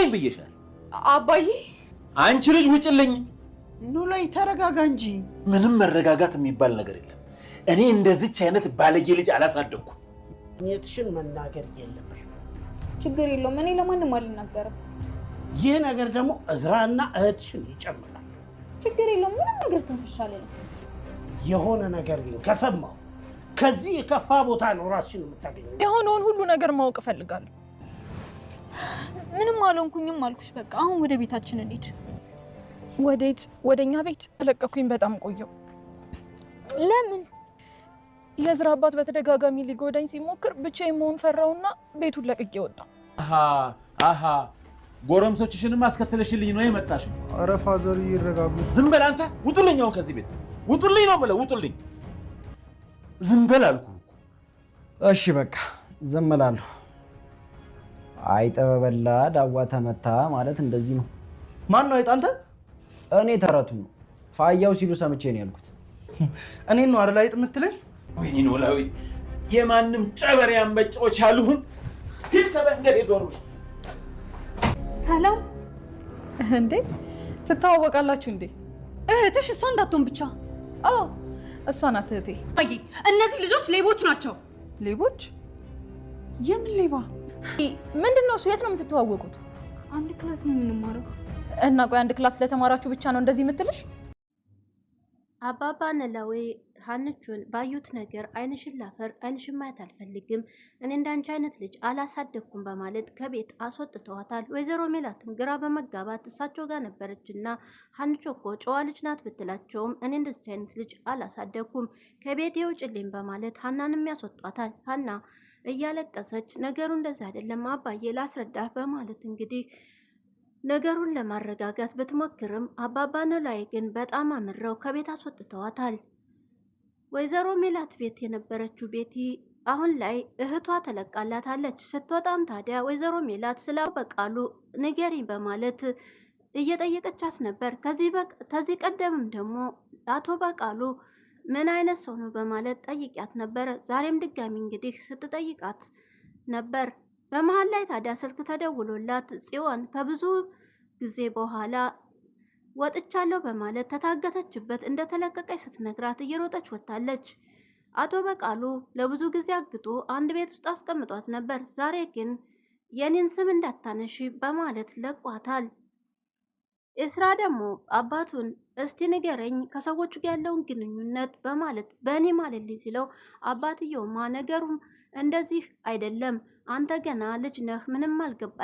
ውጭልኝ ብዬሻል አባዬ አንቺ ልጅ ውጭልኝ ኖላዊ ተረጋጋ እንጂ ምንም መረጋጋት የሚባል ነገር የለም እኔ እንደዚች አይነት ባለጌ ልጅ አላሳደኩም የትሽን መናገር የለብሽ ችግር የለውም እኔ ለማንም አልናገርም ይህ ነገር ደግሞ እዝራና እህትሽን ይጨምራል ችግር የለውም ምንም ነገር ተንፈሻለ የሆነ ነገር ግን ከሰማው ከዚህ የከፋ ቦታ ነው ራስሽን የምታገኘው የሆነውን ሁሉ ነገር ማወቅ እፈልጋለሁ ምንም አልሆንኩኝም አልኩሽ በቃ አሁን ወደ ቤታችን እንሂድ ወዴት ወደኛ ቤት ተለቀኩኝ በጣም ቆየው ለምን የዝራ አባት በተደጋጋሚ ሊጎዳኝ ሲሞክር ብቻዬን መሆን ፈራውና ቤቱን ለቅቄ ወጣሁ አሃ ጎረምሶችሽንም አስከተለሽልኝ ነው የመጣሽው ኧረ ፋዘር ይረጋጉ ዝም በል አንተ ውጡልኝ አሁን ከዚህ ቤት ውጡልኝ ነው ብለው ውጡልኝ ዝም በል አልኩ እሺ በቃ ዝም እላለሁ አይጠበበላ ዳዋ ተመታ ማለት እንደዚህ ነው ማን ነው አይጣንተ እኔ ተረቱ ነው ፋያው ሲሉ ሰምቼ ነው ያልኩት እኔ ነው አይደል አይጥ የምትለኝ ወይኔ ኖላዊ የማንም ጨበሪያ መጫወቻ አልሁን ሂድ ከመንገድ ይዶሩ ሰላም እንዴ ትታወቃላችሁ እንዴ እህትሽ እሷ እንዳትሆን ብቻ አዎ እሷ ናት እህቴ አይ እነዚህ ልጆች ሌቦች ናቸው ሌቦች የምን ሌባ ምንድነው እሱ የት ነው የምትተዋወቁት አንድ ክላስ ነው የምንማረው እና ቆይ አንድ ክላስ ስለተማራችሁ ብቻ ነው እንደዚህ የምትልሽ አባባ ኖላዊ ሀንቹን ባዩት ነገር አይንሽን ላፈር አይንሽን ማየት አልፈልግም እኔ እንዳንቺ አይነት ልጅ አላሳደኩም በማለት ከቤት አስወጥተዋታል ወይዘሮ ሜላትም ግራ በመጋባት እሳቸው ጋር ነበረችና ሀንቹ እኮ ጨዋ ልጅ ናት ብትላቸውም እኔ እንደዚህ አይነት ልጅ አላሳደኩም ከቤት የውጭልኝ በማለት ሀናንም ያስወጧታል ሀና እያለቀሰች ነገሩ እንደዚህ አይደለም አባዬ ላስረዳህ በማለት እንግዲህ ነገሩን ለማረጋጋት ብትሞክርም አባባ ኖላዊ ግን በጣም አምረው ከቤት አስወጥተዋታል ወይዘሮ ሜላት ቤት የነበረችው ቤቲ አሁን ላይ እህቷ ተለቃላታለች ስትወጣም ታዲያ ወይዘሮ ሜላት ስለ በቃሉ ንገሪኝ በማለት እየጠየቀቻት ነበር ከዚህ ቀደምም ደግሞ አቶ በቃሉ ምን አይነት ሰው ነው በማለት ጠይቂያት ነበር ዛሬም ድጋሚ እንግዲህ ስትጠይቃት ነበር በመሃል ላይ ታዲያ ስልክ ተደውሎላት ጽዮን ከብዙ ጊዜ በኋላ ወጥቻለሁ በማለት ተታገተችበት እንደተለቀቀች ስትነግራት እየሮጠች ወጣለች አቶ በቃሉ ለብዙ ጊዜ አግቶ አንድ ቤት ውስጥ አስቀምጧት ነበር ዛሬ ግን የኔን ስም እንዳታነሺ በማለት ለቋታል እስራ ደግሞ አባቱን እስቲ ንገረኝ ከሰዎቹ ጋር ያለውን ግንኙነት በማለት በእኔ ማለት ሲለው አባትየውማ ነገሩም እንደዚህ አይደለም አንተ ገና ልጅ ነህ ምንም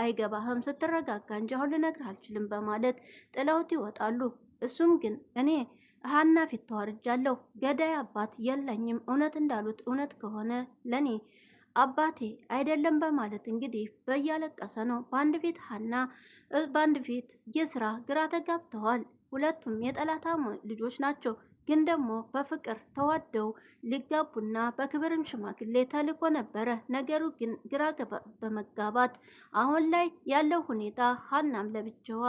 አይገባህም ስትረጋጋ እንጂ አሁን ልነግርህ አልችልም በማለት ጥለውት ይወጣሉ እሱም ግን እኔ ሀና ፊት ተዋርጃለሁ ገዳይ አባት የለኝም እውነት እንዳሉት እውነት ከሆነ ለኔ አባቴ አይደለም በማለት እንግዲህ በያለቀሰ ነው በአንድ ፊት ሀና በአንድ ፊት የስራ ግራ ተጋብተዋል ሁለቱም የጠላታም ልጆች ናቸው ግን ደግሞ በፍቅር ተዋደው ሊጋቡና በክብርም ሽማግሌ ተልኮ ነበረ ነገሩ ግን ግራ በመጋባት አሁን ላይ ያለው ሁኔታ ሀናም ለብቻዋ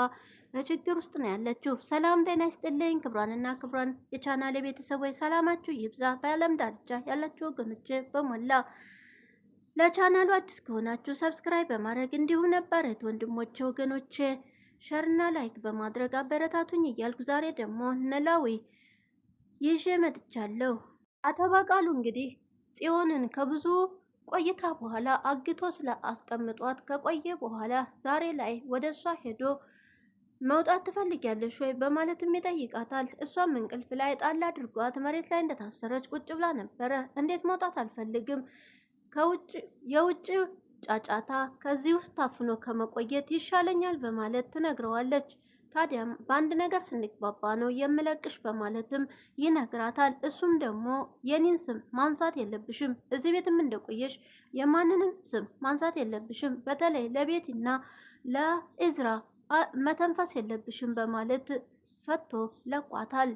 በችግር ውስጥ ነው ያለችው ሰላም ጤና ይስጥልኝ ክብራንና ክብራን የቻናሌ ቤተሰቦች ሰላማችሁ ይብዛ በዓለም ዳርቻ ያላችሁ ወገኖች በሞላ ለቻናሉ አዲስ ከሆናችሁ ሰብስክራይብ በማድረግ እንዲሁም ነበር ወንድሞቼ ወገኖቼ ሸርና ላይክ በማድረግ አበረታቱኝ እያልኩ ዛሬ ደግሞ ኖላዊ ይዤ መጥቻለሁ አቶ በቃሉ እንግዲህ ጽዮንን ከብዙ ቆይታ በኋላ አግቶ አስቀምጧት ከቆየ በኋላ ዛሬ ላይ ወደ እሷ ሄዶ መውጣት ትፈልጊያለሽ ወይ በማለትም ይጠይቃታል እሷም እንቅልፍ ላይ ጣል አድርጓት መሬት ላይ እንደታሰረች ቁጭ ብላ ነበረ እንዴት መውጣት አልፈልግም የውጭ ጫጫታ ከዚህ ውስጥ ታፍኖ ከመቆየት ይሻለኛል በማለት ትነግረዋለች ታዲያም በአንድ ነገር ስንግባባ ነው የምለቅሽ በማለትም ይነግራታል እሱም ደግሞ የኔን ስም ማንሳት የለብሽም እዚህ ቤትም እንደቆየሽ የማንንም ስም ማንሳት የለብሽም በተለይ ለቤቲና ለእዝራ መተንፈስ የለብሽም በማለት ፈቶ ለቋታል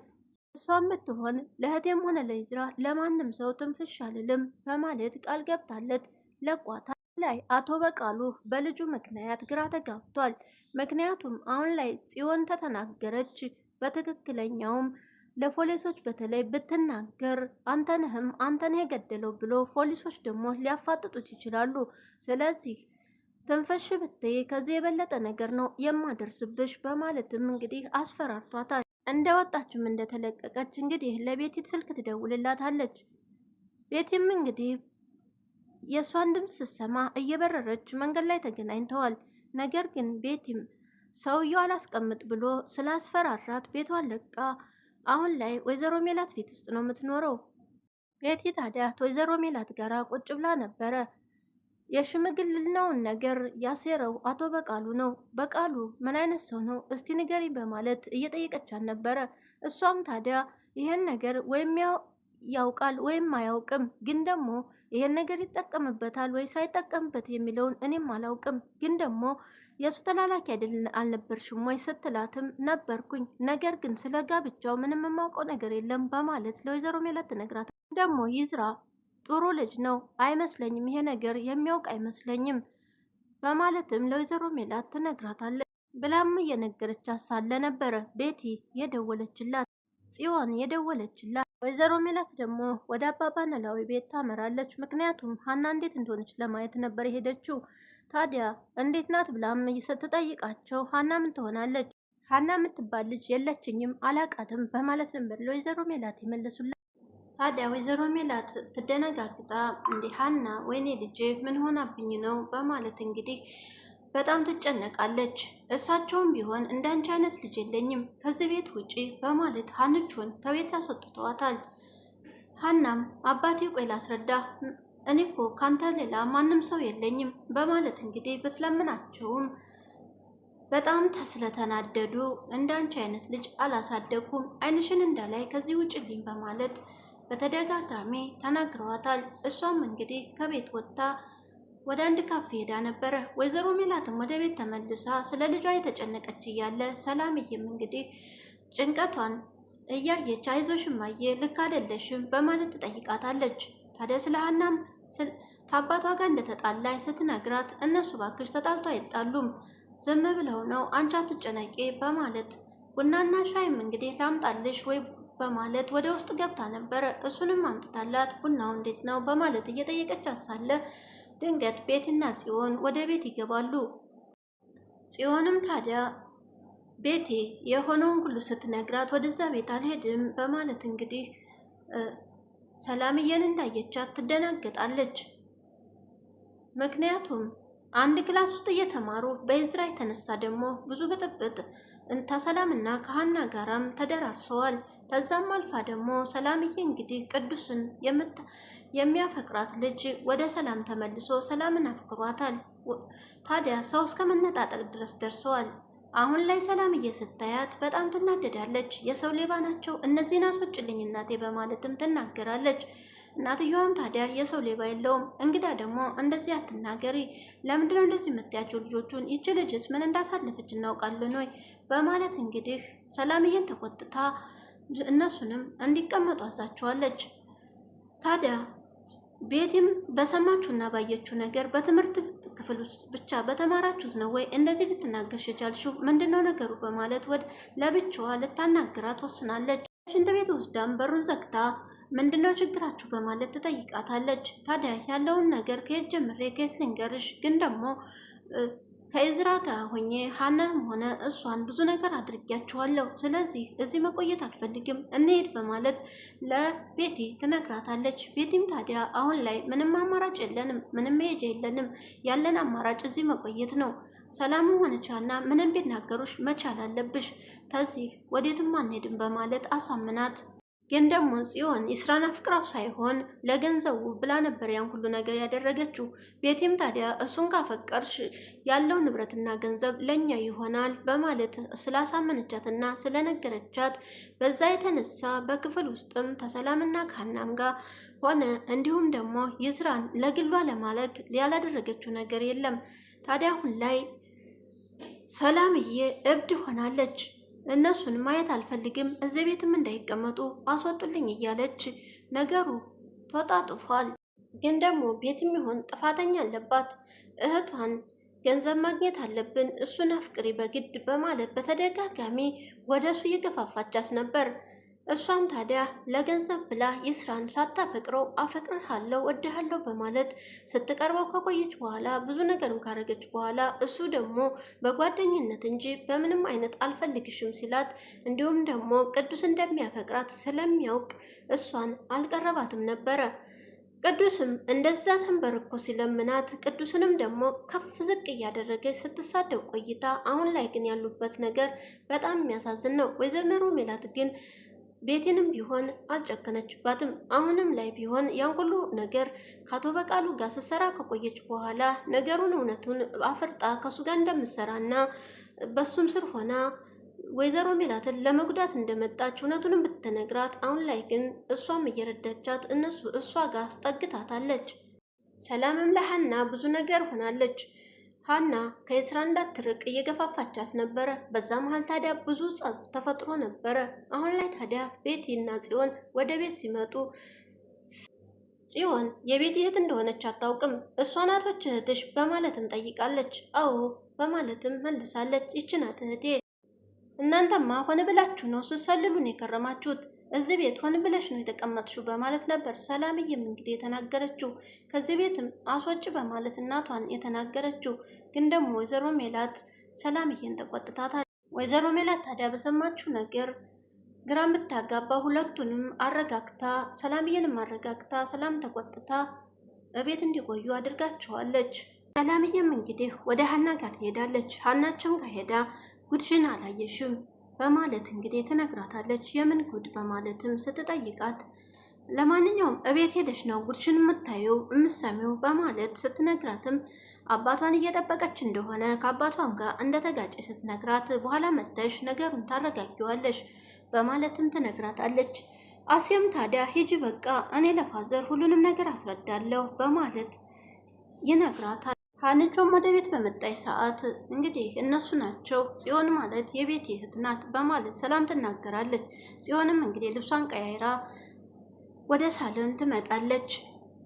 እሷም ብትሆን ለእህቴም ሆነ ለእዝራ ለማንም ሰው ትንፍሽ አልልም በማለት ቃል ገብታለት ለቋታል ላይ አቶ በቃሉ በልጁ ምክንያት ግራ ተጋብቷል ምክንያቱም አሁን ላይ ጽዮን ተተናገረች በትክክለኛውም ለፖሊሶች በተለይ ብትናገር አንተነህ የገደለው ብሎ ፖሊሶች ደግሞ ሊያፋጥጡት ይችላሉ ስለዚህ ትንፈሽ ብትይ ከዚህ የበለጠ ነገር ነው የማደርስብሽ በማለትም እንግዲህ አስፈራርቷታል። እንደወጣችም እንደተለቀቀች እንግዲህ ለቤቲ ስልክ ትደውልላታለች። ቤቲም እንግዲህ የእሷን ድምፅ ስትሰማ እየበረረች መንገድ ላይ ተገናኝተዋል። ነገር ግን ቤቲም ሰውየው አላስቀምጥ ብሎ ስላስፈራራት ቤቷን ለቃ አሁን ላይ ወይዘሮ ሜላት ቤት ውስጥ ነው የምትኖረው። ቤቲ ታዲያ ወይዘሮ ሜላት ጋር ቁጭ ብላ ነበረ። የሽምግልናውን ነገር ያሴረው አቶ በቃሉ ነው። በቃሉ ምን አይነት ሰው ነው እስቲ ንገሪ በማለት እየጠየቀቻት ነበረ። እሷም ታዲያ ይህን ነገር ወይም ያውቃል ወይም አያውቅም፣ ግን ደግሞ ይሄን ነገር ይጠቀምበታል ወይ ሳይጠቀምበት የሚለውን እኔም አላውቅም፣ ግን ደግሞ የእሱ ተላላኪ አልነበርሽም ወይ ስትላትም ነበርኩኝ፣ ነገር ግን ስለ ጋብቻው ምንም የማውቀው ነገር የለም በማለት ለወይዘሮ ሜላት ትነግራታለች። ደግሞ ይዝራ ጥሩ ልጅ ነው አይመስለኝም፣ ይሄ ነገር የሚያውቅ አይመስለኝም በማለትም ለወይዘሮ ሜላት ትነግራታለች። ብላም እየነገረቻት ሳለ ነበረ ቤቲ የደወለችላት ጽዮን የደወለችላት። ወይዘሮ ሜላት ደግሞ ወደ አባባ ኖላዊ ቤት ታመራለች። ምክንያቱም ሀና እንዴት እንደሆነች ለማየት ነበር የሄደችው። ታዲያ እንዴት ናት ብላም ስትጠይቃቸው ሀና ምን ትሆናለች፣ ሀና የምትባል ልጅ የለችኝም አላቃትም በማለት ነበር ለወይዘሮ ሜላት የመለሱላት። ታዲያ ወይዘሮ ሜላት ትደነጋግጣ እንዴ ሀና ወይኔ ልጄ ምን ሆናብኝ ነው በማለት እንግዲህ በጣም ትጨነቃለች። እሳቸውም ቢሆን እንዳንቺ አይነት ልጅ የለኝም ከዚህ ቤት ውጪ በማለት ሀንቹን ከቤት ያስወጥተዋታል። ሀናም አባቴ ቆይ ላስረዳ፣ እኔ እኮ ካንተ ሌላ ማንም ሰው የለኝም በማለት እንግዲህ ብትለምናቸውም በጣም ስለተናደዱ እንዳንቺ አይነት ልጅ አላሳደኩም፣ አይንሽን እንዳላይ ከዚህ ውጭልኝ በማለት በተደጋጋሚ ተናግረዋታል። እሷም እንግዲህ ከቤት ወጥታ ወደ አንድ ካፌ ሄዳ ነበረ። ወይዘሮ ሜላትም ወደ ቤት ተመልሳ ስለ ልጇ የተጨነቀች እያለ ሰላምዬም እንግዲህ ጭንቀቷን እያየች አይዞሽ እማዬ ልክ አይደለሽም በማለት ትጠይቃታለች። ታዲያ ስለ ሀናም ከአባቷ ጋር እንደተጣላይ ስትነግራት እነሱ ባክሽ ተጣልቶ አይጣሉም ዝም ብለው ነው አንቺ አትጨነቂ በማለት ቡናና ሻይም እንግዲህ ላምጣልሽ ወይ በማለት ወደ ውስጥ ገብታ ነበረ። እሱንም አምጥታላት ቡናው እንዴት ነው በማለት እየጠየቀቻት ሳለ ድንገት ቤትና ጽዮን ወደ ቤት ይገባሉ። ጽዮንም ታዲያ ቤቴ የሆነውን ሁሉ ስትነግራት ወደዛ ቤት አልሄድም በማለት እንግዲህ ሰላምዬን እንዳየቻት ትደናገጣለች። ምክንያቱም አንድ ክላስ ውስጥ እየተማሩ በኢዝራ የተነሳ ደግሞ ብዙ ብጥብጥ ከሰላምና ከሀና ጋራም ተደራርሰዋል። ከዛም አልፋ ደግሞ ሰላምዬ እንግዲህ ቅዱስን የሚያፈቅራት ልጅ ወደ ሰላም ተመልሶ ሰላምን አፍቅሯታል። ታዲያ ሰው እስከ መነጣጠቅ ድረስ ደርሰዋል። አሁን ላይ ሰላምዬ ስታያት በጣም ትናደዳለች። የሰው ሌባ ናቸው እነዚህን አስወጭልኝ እናቴ በማለትም ትናገራለች። እናትየዋም ታዲያ የሰው ሌባ የለውም፣ እንግዳ ደግሞ እንደዚህ አትናገሪ፣ ለምንድነው እንደዚህ የምትያቸው ልጆቹን? ይች ልጅስ ምን እንዳሳለፈች እናውቃለን ወይ በማለት እንግዲህ ሰላምዬን ተቆጥታ እነሱንም እንዲቀመጡ አዛቸዋለች። ታዲያ ቤቲም በሰማችሁና ባየችው ነገር በትምህርት ክፍል ውስጥ ብቻ በተማራችሁት ነው ወይ እንደዚህ ልትናገርሽ የቻልሽው? ምንድነው ነገሩ በማለት ለብቻዋ ልታናግራት ወስናለች። ሽንት ቤት ወስዳም በሩን ዘግታ ምንድነው ችግራችሁ በማለት ትጠይቃታለች። ታዲያ ያለውን ነገር ከየት ጀምሬ ከየት ልንገርሽ፣ ግን ደግሞ ከኢዝራ ጋር ሆኜ ሀናም ሆነ እሷን ብዙ ነገር አድርጊያችኋለሁ፣ ስለዚህ እዚህ መቆየት አልፈልግም እንሄድ በማለት ለቤቲ ትነግራታለች። ቤቲም ታዲያ አሁን ላይ ምንም አማራጭ የለንም፣ ምንም መሄጃ የለንም፣ ያለን አማራጭ እዚህ መቆየት ነው። ሰላምም ሆነች ሀና ምንም ቢናገሩሽ መቻል አለብሽ፣ ከዚህ ወዴትም አንሄድም በማለት አሳምናት። ግን ደግሞ ጽዮን የስራን አፍቅራው ሳይሆን ለገንዘቡ ብላ ነበር ያን ሁሉ ነገር ያደረገችው። ቤቲም ታዲያ እሱን ካፈቀርሽ ያለው ንብረትና ገንዘብ ለኛ ይሆናል በማለት ስላሳመነቻትና ስለነገረቻት በዛ የተነሳ በክፍል ውስጥም ተሰላምና ከሀናም ጋር ሆነ እንዲሁም ደግሞ ይዝራን ለግሏ ለማለግ ያላደረገችው ነገር የለም። ታዲያ አሁን ላይ ሰላምዬ እብድ ሆናለች። እነሱን ማየት አልፈልግም፣ እዚህ ቤትም እንዳይቀመጡ አስወጡልኝ እያለች ነገሩ ተጣጥፏል። ግን ደግሞ ቤትም ይሆን ጥፋተኛ አለባት። እህቷን ገንዘብ ማግኘት አለብን፣ እሱን አፍቅሪ በግድ በማለት በተደጋጋሚ ወደ እሱ እየገፋፋቻት ነበር። እሷም ታዲያ ለገንዘብ ብላ ይስራን ሳታፈቅረው አፈቅርሃለሁ እወድሃለሁ በማለት ስትቀርበው ከቆየች በኋላ ብዙ ነገርም ካረገች በኋላ እሱ ደግሞ በጓደኝነት እንጂ በምንም አይነት አልፈልግሽም ሲላት እንዲሁም ደግሞ ቅዱስ እንደሚያፈቅራት ስለሚያውቅ እሷን አልቀረባትም ነበረ። ቅዱስም እንደዛ ተንበርኮ ሲለምናት ቅዱስንም ደግሞ ከፍ ዝቅ እያደረገች ስትሳደብ ቆይታ አሁን ላይ ግን ያሉበት ነገር በጣም የሚያሳዝን ነው። ወይዘሮ ሜላት ግን ቤቴንም ቢሆን አልጨከነችባትም። አሁንም ላይ ቢሆን ያን ሁሉ ነገር ከአቶ በቃሉ ጋር ስትሰራ ከቆየች በኋላ ነገሩን እውነቱን አፍርጣ ከሱ ጋር እንደምትሰራና በሱም ስር ሆና ወይዘሮ ሜላትን ለመጉዳት እንደመጣች እውነቱንም ብትነግራት፣ አሁን ላይ ግን እሷም እየረዳቻት እሷ ጋር አስጠግታታለች። ሰላምም ለሀና ብዙ ነገር ሆናለች። ሀና ከስራ እንዳትርቅ እየገፋፋቻት ነበረ። በዛ መሀል ታዲያ ብዙ ጸብ ተፈጥሮ ነበረ። አሁን ላይ ታዲያ ቤቲና ጽዮን ወደ ቤት ሲመጡ ጽዮን የቤቲ እህት እንደሆነች አታውቅም። እሷ ናቶች እህትሽ በማለትም ጠይቃለች። አዎ በማለትም መልሳለች። ይች ናት እህቴ። እናንተማ ሆነ ብላችሁ ነው ስትሰልሉን የከረማችሁት። እዚህ ቤት ሆን ብለሽ ነው የተቀመጥሽው በማለት ነበር ሰላምዬም እንግዲህ የተናገረችው። ከዚህ ቤትም አስወጭ በማለት እናቷን የተናገረችው። ግን ደግሞ ወይዘሮ ሜላት ሰላምዬን ተቆጥታታል። ወይዘሮ ሜላት ታዲያ በሰማችሁ ነገር ግራም ብታጋባ ሁለቱንም አረጋግታ ሰላምዬንም አረጋግታ ሰላም ተቆጥታ እቤት እንዲቆዩ አድርጋቸዋለች። ሰላምዬም እንግዲህ ወደ ሀና ጋር ትሄዳለች። ሀናቸውም ጋር ሄዳ ጉድሽን አላየሽም በማለት እንግዲህ ትነግራታለች። የምን ጉድ በማለትም ስትጠይቃት ለማንኛውም እቤት ሄደሽ ነው ጉድሽን የምታየው የምሰሚው በማለት ስትነግራትም አባቷን እየጠበቀች እንደሆነ ከአባቷን ጋር እንደተጋጨ ስትነግራት በኋላ መተሽ ነገሩን ታረጋጊዋለሽ በማለትም ትነግራታለች። አሴም ታዲያ ሂጂ በቃ እኔ ለፋዘር ሁሉንም ነገር አስረዳለሁ በማለት ይነግራታል። ሀንቾም ወደ ቤት በመጣች ሰዓት እንግዲህ እነሱ ናቸው ጽዮን ማለት የቤት እህት ናት በማለት ሰላም ትናገራለች። ጽዮንም እንግዲህ ልብሷን ቀያይራ ወደ ሳሎን ትመጣለች።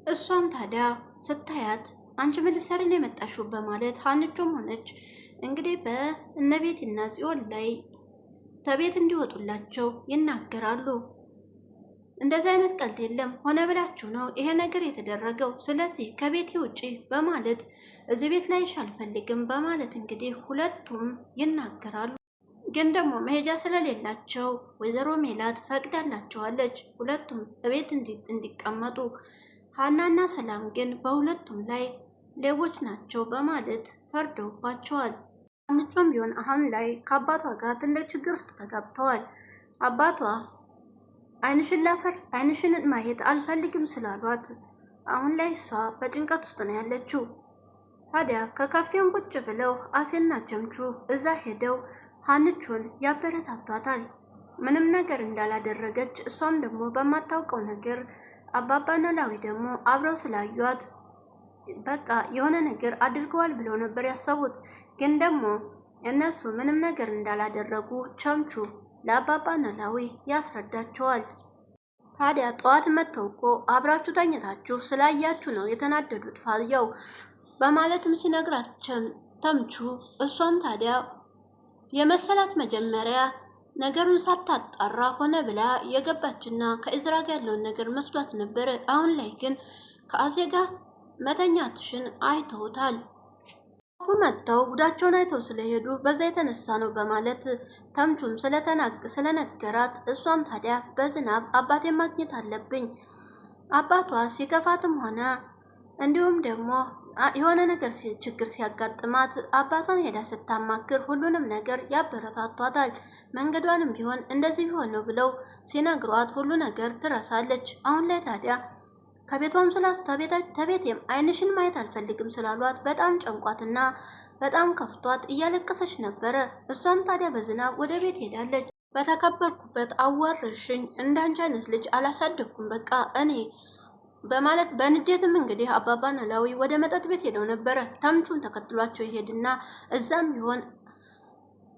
እሷም ታዲያ ስታያት አንቺ ምን ልትሰሪ ነው የመጣሽው በማለት ሀንቾም ሆነች እንግዲህ በእነቤትና ጽዮን ላይ ከቤት እንዲወጡላቸው ይናገራሉ። እንደዚህ አይነት ቀልድ የለም፣ ሆነ ብላችሁ ነው ይሄ ነገር የተደረገው፣ ስለዚህ ከቤቴ ውጪ በማለት እዚህ ቤት ላይሽ አልፈልግም በማለት እንግዲህ ሁለቱም ይናገራሉ። ግን ደግሞ መሄጃ ስለሌላቸው ወይዘሮ ሜላት ፈቅዳላቸዋለች ሁለቱም በቤት እንዲቀመጡ። ሀናና ሰላም ግን በሁለቱም ላይ ሌቦች ናቸው በማለት ፈርደውባቸዋል። አንቾም ቢሆን አሁን ላይ ከአባቷ ጋር ትልቅ ችግር ውስጥ ተጋብተዋል። አባቷ ዓይንሽን ላፈር ዓይንሽን ማየት አልፈልግም ስላሏት አሁን ላይ እሷ በጭንቀት ውስጥ ነው ያለችው። ታዲያ ከካፌውን ቁጭ ብለው አሴና ጀምቹ እዛ ሄደው ሀንቾን ያበረታቷታል ምንም ነገር እንዳላደረገች። እሷም ደግሞ በማታውቀው ነገር አባባ ኖላዊ ደግሞ አብረው ስላዩት በቃ የሆነ ነገር አድርገዋል ብለው ነበር ያሰቡት። ግን ደግሞ እነሱ ምንም ነገር እንዳላደረጉ ቸምቹ ለአባባ ኖላዊ ያስረዳቸዋል። ታዲያ ጠዋት መጥተው እኮ አብራችሁ ተኝታችሁ ስላያችሁ ነው የተናደዱት ፋያው በማለትም ሲነግራት ተምቹ እሷም ታዲያ የመሰላት መጀመሪያ ነገሩን ሳታጣራ ሆነ ብላ የገባችና ከእዝራ ጋር ያለውን ነገር መስሏት ነበረ። አሁን ላይ ግን ከአሴ ጋር መተኛትሽን አይተውታል። መጥተው ጉዳቸውን አይተው ስለሄዱ በዛ የተነሳ ነው በማለት ተምቹም ስለነገራት እሷም ታዲያ በዝናብ አባቴ ማግኘት አለብኝ አባቷ ሲከፋትም ሆነ እንዲሁም ደግሞ የሆነ ነገር ችግር ሲያጋጥማት አባቷን ሄዳ ስታማክር ሁሉንም ነገር ያበረታቷታል። መንገዷንም ቢሆን እንደዚህ ቢሆን ነው ብለው ሲነግሯት ሁሉ ነገር ትረሳለች። አሁን ላይ ታዲያ ከቤቷም ስላስ ተቤቴም ዓይንሽን ማየት አልፈልግም ስላሏት በጣም ጨንቋትና በጣም ከፍቷት እያለቀሰች ነበረ። እሷም ታዲያ በዝናብ ወደ ቤት ሄዳለች። በተከበርኩበት አዋርሽኝ፣ እንዳንቺ አይነት ልጅ አላሳደግኩም በቃ እኔ በማለት በንዴትም እንግዲህ አባባ ኖላዊ ወደ መጠጥ ቤት ሄደው ነበረ። ተምቹን ተከትሏቸው ይሄድና እዛም ቢሆን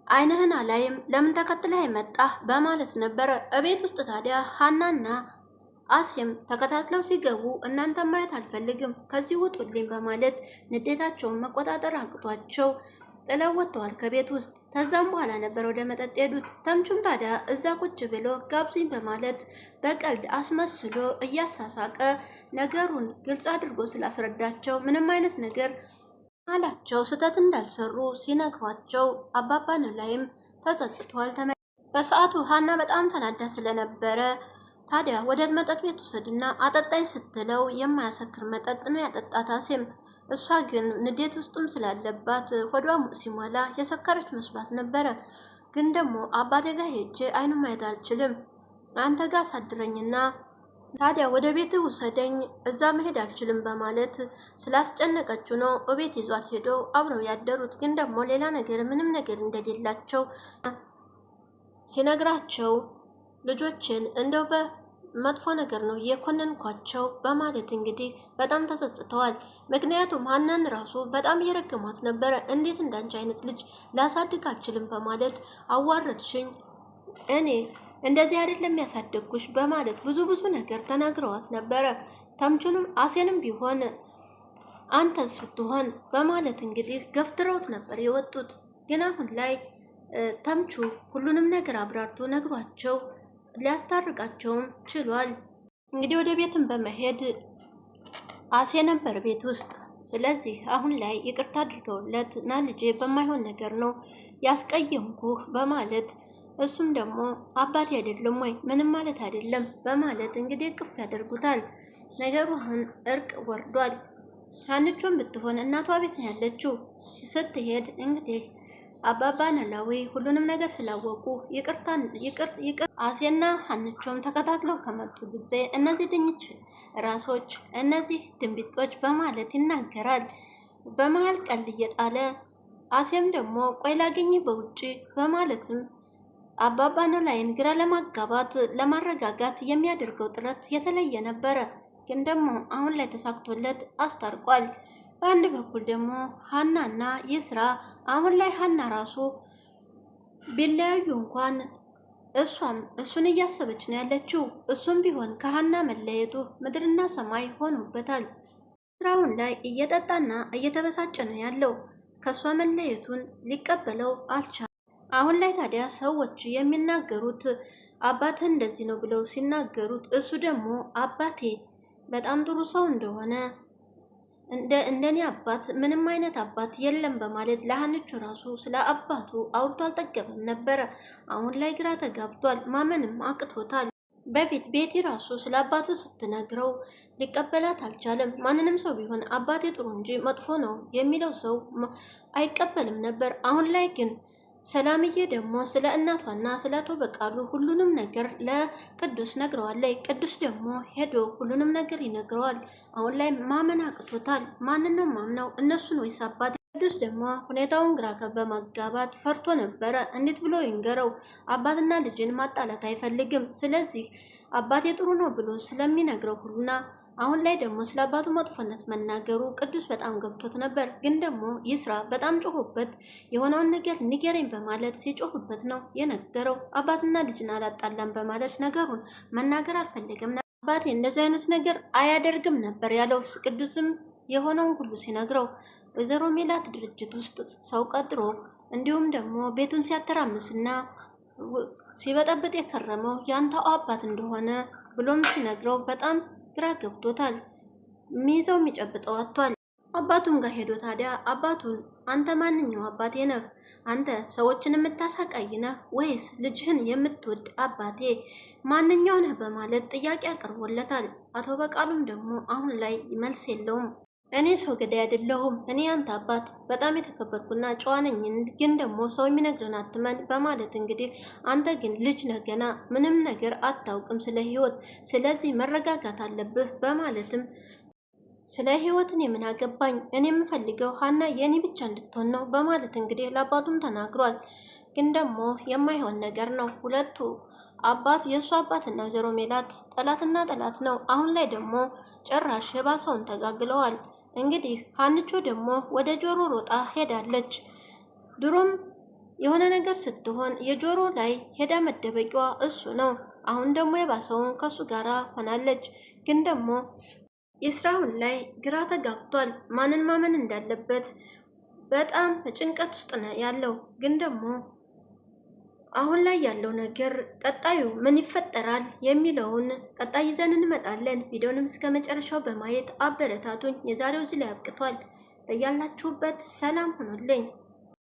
ዓይንህን አላይም ለምን ተከትለህ መጣህ በማለት ነበረ። እቤት ውስጥ ታዲያ ሀናና አሴም ተከታትለው ሲገቡ እናንተ ማየት አልፈልግም ከዚህ ውጡልኝ በማለት ንዴታቸውን መቆጣጠር አቅቷቸው ጥለው ወጥተዋል ከቤት ውስጥ። ከዛም በኋላ ነበር ወደ መጠጥ ሄዱት። ተምቹም ታዲያ እዛ ቁጭ ብሎ ጋብዙኝ በማለት በቀልድ አስመስሎ እያሳሳቀ ነገሩን ግልጽ አድርጎ ስላስረዳቸው ምንም አይነት ነገር አላቸው ስህተት እንዳልሰሩ ሲነግሯቸው አባባ ኖላዊም ተጸጽቷል። በሰዓቱ ሀና በጣም ተናዳ ስለነበረ ታዲያ ወደ መጠጥ ቤት ውሰድና አጠጣኝ ስትለው የማያሰክር መጠጥ ነው ያጠጣት አሴም። እሷ ግን ንዴት ውስጥም ስላለባት ሆዷ ሲሞላ የሰከረች መስሏት ነበረ። ግን ደግሞ አባቴ ጋር ሄጄ አይኑ ማየት አልችልም፣ አንተ ጋር አሳድረኝና ታዲያ ወደ ቤት ውሰደኝ፣ እዛ መሄድ አልችልም በማለት ስላስጨነቀችው ነው እቤት ይዟት ሄዶ አብረው ያደሩት። ግን ደግሞ ሌላ ነገር ምንም ነገር እንደሌላቸው ሲነግራቸው ልጆችን እንደው በመጥፎ ነገር ነው የኮነንኳቸው በማለት እንግዲህ በጣም ተጸጽተዋል። ምክንያቱም ሀናን ራሱ በጣም እየረገሟት ነበረ። እንዴት እንዳንቺ አይነት ልጅ ላሳድግ አልችልም በማለት አዋረድሽኝ፣ እኔ እንደዚህ አይደለም ያሳደግኩሽ በማለት ብዙ ነገር ተናግረዋት ነበረ። ተምቹንም አሴንም ቢሆን አንተስ ብትሆን በማለት እንግዲህ ገፍትረውት ነበር የወጡት። ግን አሁን ላይ ተምቹ ሁሉንም ነገር አብራርቶ ነግሯቸው ሊያስታርቃቸውም ችሏል። እንግዲህ ወደ ቤትም በመሄድ አሴ ነበር ቤት ውስጥ። ስለዚህ አሁን ላይ ይቅርታ አድርገውለት ና ልጄ በማይሆን ነገር ነው ያስቀየምኩህ በማለት እሱም ደግሞ አባቴ አይደለም ወይ ምንም ማለት አይደለም በማለት እንግዲህ እቅፍ ያደርጉታል። ነገሩ አሁን እርቅ ወርዷል። ሀንቾም ብትሆን እናቷ ቤት ነው ያለችው። ስትሄድ እንግዲህ አባባ ኖላዊ ሁሉንም ነገር ስላወቁ ይቅር አሴና ሀንቾም ተከታትለው ከመጡ ጊዜ እነዚህ ድንች ራሶች፣ እነዚህ ድንቢጦች በማለት ይናገራል። በመሀል ቀልድ እየጣለ አሴም ደግሞ ቆይ ላገኝ በውጭ በማለትም አባባ ኖላዊን ግራ ለማጋባት ለማረጋጋት የሚያደርገው ጥረት የተለየ ነበረ። ግን ደግሞ አሁን ላይ ተሳክቶለት አስታርቋል። በአንድ በኩል ደግሞ ሀናና ይስራ አሁን ላይ ሀና ራሱ ቢለያዩ እንኳን እሱን እያሰበች ነው ያለችው። እሱም ቢሆን ከሀና መለየቱ ምድርና ሰማይ ሆኖበታል። ስራውን ላይ እየጠጣና እየተበሳጨ ነው ያለው። ከእሷ መለየቱን ሊቀበለው አልቻለም። አሁን ላይ ታዲያ ሰዎች የሚናገሩት አባትህ እንደዚህ ነው ብለው ሲናገሩት እሱ ደግሞ አባቴ በጣም ጥሩ ሰው እንደሆነ እንደኔ አባት ምንም አይነት አባት የለም በማለት ለሀንቹ ራሱ ስለ አባቱ አውርቶ አልጠገበም ነበረ። አሁን ላይ ግራ ተጋብቷል፣ ማመንም አቅቶታል። በፊት ቤቲ ራሱ ስለ አባቱ ስትነግረው ሊቀበላት አልቻለም። ማንንም ሰው ቢሆን አባቴ ጥሩ እንጂ መጥፎ ነው የሚለው ሰው አይቀበልም ነበር። አሁን ላይ ግን ሰላምዬ ደግሞ ስለ እናቷና ስለ አቶ በቃሉ ሁሉንም ነገር ለቅዱስ ነግረዋለች። ቅዱስ ደግሞ ሄዶ ሁሉንም ነገር ይነግረዋል። አሁን ላይ ማመን አቅቶታል። ማንን ነው ማምነው? እነሱን ወይስ አባት? ቅዱስ ደግሞ ሁኔታውን ግራ በማጋባት ፈርቶ ነበረ። እንዴት ብሎ ይንገረው? አባትና ልጅን ማጣላት አይፈልግም። ስለዚህ አባቴ ጥሩ ነው ብሎ ስለሚነግረው ሁሉና አሁን ላይ ደግሞ ስለ አባቱ መጥፎነት መናገሩ ቅዱስ በጣም ገብቶት ነበር። ግን ደግሞ ይስራ በጣም ጮሆበት የሆነውን ነገር ንገረኝ በማለት ሲጮህበት ነው የነገረው። አባትና ልጅን አላጣላም በማለት ነገሩን መናገር አልፈለገም ነበር። አባቴ እንደዚህ አይነት ነገር አያደርግም ነበር ያለው። ቅዱስም የሆነውን ሁሉ ሲነግረው ወይዘሮ ሜላት ድርጅት ውስጥ ሰው ቀጥሮ እንዲሁም ደግሞ ቤቱን ሲያተራምስና ሲበጠብጥ የከረመው ያንተው አባት እንደሆነ ብሎም ሲነግረው በጣም ግራ ገብቶታል። ሚይዘው የሚጨብጠው አጥቷል። አባቱም ጋር ሄዶ ታዲያ አባቱን አንተ ማንኛው አባቴ ነህ? አንተ ሰዎችን የምታሳቃይ ነህ ወይስ ልጅህን የምትወድ አባቴ ማንኛው ነህ? በማለት ጥያቄ አቅርቦለታል። አቶ በቃሉም ደግሞ አሁን ላይ መልስ የለውም። እኔ ሰው ገዳይ አይደለሁም፣ እኔ አንተ አባት በጣም የተከበርኩና ጨዋ ነኝ፣ ግን ደግሞ ሰው የሚነግረን አትመን በማለት እንግዲህ አንተ ግን ልጅ ነህ፣ ገና ምንም ነገር አታውቅም ስለ ህይወት፣ ስለዚህ መረጋጋት አለብህ በማለትም ስለ ህይወትን የምን አገባኝ፣ እኔ የምፈልገው ሀና የኔ ብቻ እንድትሆን ነው በማለት እንግዲህ ለአባቱም ተናግሯል። ግን ደግሞ የማይሆን ነገር ነው። ሁለቱ አባት የእሱ አባትና ወይዘሮ ሜላት ጠላትና ጠላት ነው። አሁን ላይ ደግሞ ጭራሽ የባሰውን ተጋግለዋል። እንግዲህ ሀንቾ ደግሞ ወደ ጆሮ ሮጣ ሄዳለች። ድሮም የሆነ ነገር ስትሆን የጆሮ ላይ ሄዳ መደበቂዋ እሱ ነው። አሁን ደግሞ የባሰውን ከሱ ጋራ ሆናለች። ግን ደግሞ የስራውን ላይ ግራ ተጋብቷል። ማንን ማመን እንዳለበት በጣም ጭንቀት ውስጥ ነው ያለው። ግን ደግሞ አሁን ላይ ያለው ነገር ቀጣዩ ምን ይፈጠራል የሚለውን ቀጣይ ይዘን እንመጣለን። ቪዲዮንም እስከ መጨረሻው በማየት አበረታቱኝ። የዛሬው እዚህ ላይ አብቅቷል። በያላችሁበት ሰላም ሁኑልኝ።